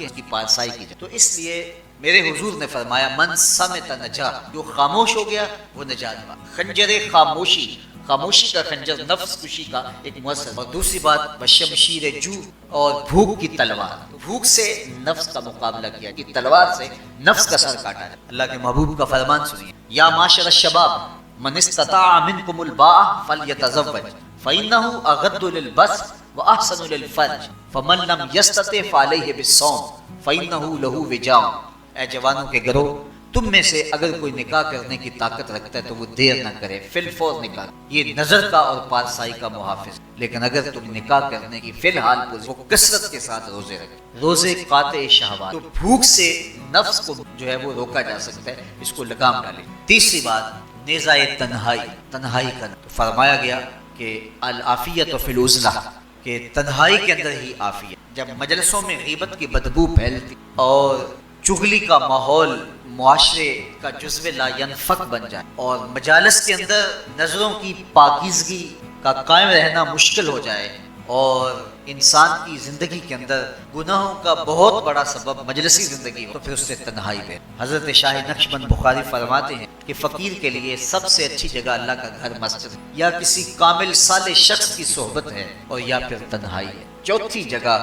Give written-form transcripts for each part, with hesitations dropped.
کی اس کی پارسائی کی جائے۔ تو اس لیے میرے حضور نے فرمایا من صمت نجا، جو خاموش ہو گیا وہ نجات پا۔ خنجر خاموشی، خاموشی کا خنجر نفس کشی کا ایک مؤثر۔ اور دوسری بات بشمشیر جو، اور بھوک کی تلوار، بھوک سے نفس کا مقابلہ کیا کہ تلوار سے نفس کا سر کاٹا ہے۔ اللہ کے محبوب کا فرمان سنیے، یا معاشر الشباب من استطاع منکم الباء فلیتزوج فإنه اغض للبصر واحسن للفرج فمن لم يستطع فعليه بالصوم فإنه له وجاء۔ اے جوانوں کے گروہ، تم میں سے اگر کوئی نکاح کرنے کی طاقت رکھتا ہے تو وہ دیر نہ کرے، فی الفور نکاح، یہ نظر کا اور پارسائی کا محافظ۔ لیکن اگر تم نکاح کرنے کی فی الحال وہ کثرت کے ساتھ روزے رکھے، روزے قاطع شہوات، تو بھوک سے نفس کو جو ہے وہ روکا جا سکتا ہے، اس کو لگام ڈالے۔ تیسری بات نیزہ تنہائی، تنہائی کرنا، تو فرمایا گیا کہ العافیت فی العزلہ، کہ تنہائی کے اندر ہی عافیت۔ جب مجلسوں میں غیبت کی بدبو پھیلتی اور چغلی کا ماحول معاشرے کا جزو لا ینفک بن جائے اور مجالس کے اندر نظروں کی پاکیزگی کا قائم رہنا مشکل ہو جائے اور انسان کی زندگی کے اندر گناہوں کا بہت بڑا سبب مجلسی زندگی ہو تو پھر اس سے تنہائی ہے۔ حضرت شاہ نقشبند بخاری فرماتے ہیں کہ فقیر کے لیے سب سے اچھی جگہ اللہ کا گھر مسجد، یا کسی کامل صالح شخص کی صحبت ہے، اور یا پھر تنہائی ہے۔ چوتھی جگہ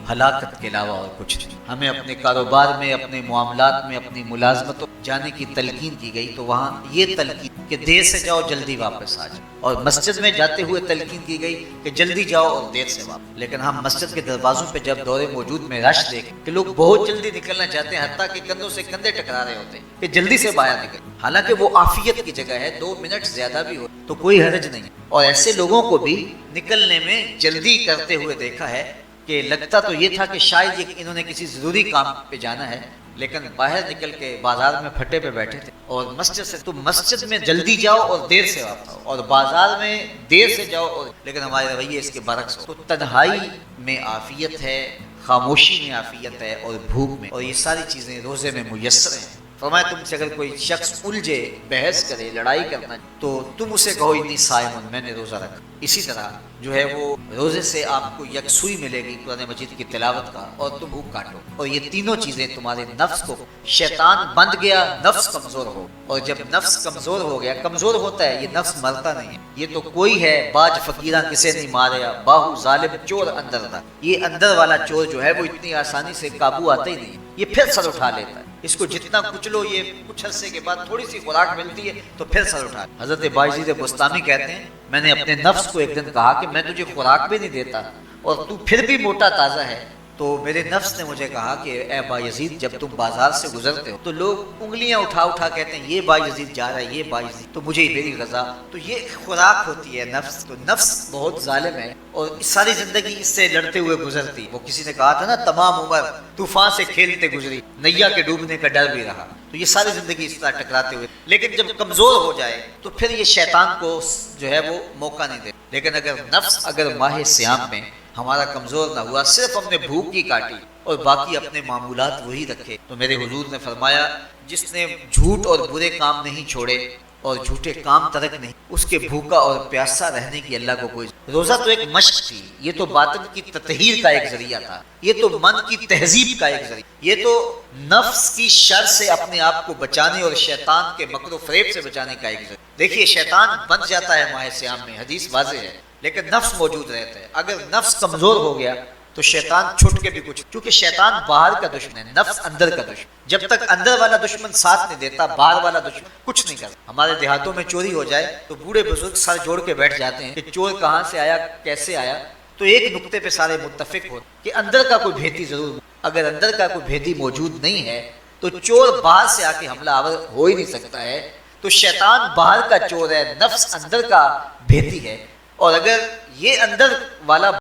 ہلاکت کے علاوہ اور کچھ نہیں۔ ہمیں اپنے کاروبار میں، اپنے معاملات میں، اپنی ملازمتوں جانے کی تلقین کی گئی تو وہاں یہ تلقین کہ دیر سے جاؤ جلدی واپس آ جاؤ، اور مسجد میں جاتے ہوئے تلقین کی گئی کہ جلدی جاؤ اور دیر سے واپس۔ لیکن ہم مسجد کے دروازوں پہ جب دور موجود میں رش دیکھیں کہ لوگ بہت جلدی نکلنا چاہتے ہیں، حتیٰ کہ کندھوں سے کندھے ٹکرا رہے ہوتے ہیں کہ جلدی سے باہر نکل، حالانکہ وہ عافیت کی جگہ ہے، 2 منٹ زیادہ بھی ہو تو کوئی حرج نہیں۔ اور ایسے لوگوں کو بھی نکلنے میں جلدی کرتے ہوئے دیکھا ہے کہ لگتا تو یہ تھا کہ شاید یہ انہوں نے کسی ضروری کام پہ جانا ہے، لیکن باہر نکل کے بازار میں پھٹے پہ بیٹھے تھے۔ اور مسجد سے، تو مسجد میں جلدی جاؤ اور دیر سے واپس آؤ، اور بازار میں دیر سے جاؤ اور، لیکن ہمارے رویے اس کے برعکس ہو۔ تو تنہائی میں عافیت ہے، خاموشی میں عافیت ہے، اور بھوک میں، اور یہ ساری چیزیں روزے میں میسر ہیں۔ فرمایا تم سے اگر کوئی شخص الجھے، بحث کرے، لڑائی کرنا تو تم اسے کہو انی صائم، میں نے روزہ رکھا۔ اسی طرح جو ہے وہ روزے سے آپ کو یکسوئی ملے گی قرآن مجید کی تلاوت کا، اور تم بھوک کاٹو، اور یہ تینوں چیزیں تمہارے نفس کو، شیطان بند گیا، نفس کمزور ہو، اور جب نفس کمزور ہو گیا، کمزور ہوتا ہے یہ نفس مرتا نہیں ہے، یہ تو کوئی ہے باج فقیراں کسے نہیں ماریا، باہو ظالم چور اندر تھا، یہ اندر والا چور جو ہے وہ اتنی آسانی سے قابو آتا ہی نہیں، یہ پھر سر اٹھا لیتا ہے، اس کو جتنا کچلو یہ کچھ عرصے کے بعد تھوڑی سی خوراک ملتی ہے تو پھر سر اٹھا۔ حضرت بایزید بستامی کہتے ہیں میں نے اپنے نفس کو ایک دن کہا کہ میں تجھے خوراک بھی نہیں دیتا اور تو پھر بھی موٹا تازہ ہے، تو میرے نفس نے مجھے کہا کہ اے بایزید جب تم بازار سے گزرتے ہو تو لوگ انگلیاں اٹھا اٹھا کہتے ہیں یہ بایزید جا رہا ہے، یہ بایزید، تو مجھے میری غذا، تو یہ خوراک ہوتی ہے نفس، تو نفس بہت ظالم ہے اور ساری زندگی اس سے لڑتے ہوئے گزرتی۔ وہ کسی نے کہا تھا نا تمام عمر طوفان سے کھیلتے گزری، نیا کے ڈوبنے کا ڈر بھی رہا، تو یہ ساری زندگی اس طرح ٹکراتے ہوئے، لیکن جب کمزور ہو جائے تو پھر یہ شیطان کو جو ہے وہ موقع نہیں دے۔ لیکن اگر نفس اگر ماہ صیام میں ہمارا کمزور نہ ہوا، صرف ہم نے بھوک کی کاٹی اور باقی اپنے معمولات وہی رکھے، تو میرے حضور نے فرمایا جس نے جھوٹ اور برے کام نہیں چھوڑے اور جھوٹے کام ترک نہیں، اس کے بھوکا اور پیاسا رہنے کی اللہ کو کوئی۔ روزہ تو ایک مشق تھی، یہ تو باطن کی تطہیر کا ایک ذریعہ تھا، یہ تو من کی تہذیب کا ایک ذریعہ، یہ تو نفس کی شر سے اپنے آپ کو بچانے اور شیطان کے مکر و فریب سے بچانے کا ایک ذریعہ۔ دیکھیے شیطان بن جاتا ہے ماہ صیام میں، حدیث واضح ہے، لیکن نفس موجود رہتا ہے۔ اگر نفس کمزور ہو گیا تو شیطان چھٹ کے بھی کچھ، کیونکہ شیطان باہر کا دشمن ہے، نفس اندر کا دشمن، جب تک اندر والا دشمن ساتھ نہیں دیتا باہر والا دشمن کچھ نہیں کرتا۔ ہمارے دیہاتوں میں چوری ہو جائے تو بوڑھے بزرگ سر جوڑ کے بیٹھ جاتے ہیں کہ چور کہاں سے آیا، کیسے آیا، تو ایک نقطے پہ سارے متفق ہو کہ اندر کا کوئی بھیدی ضرور، اگر اندر کا کوئی بھیدی موجود نہیں ہے تو چور باہر سے آ کے حملہ آور ہو ہی نہیں سکتا ہے۔ تو شیطان باہر کا چور ہے، نفس اندر کا بھیدی ہے، اور اگر یہ اندر والا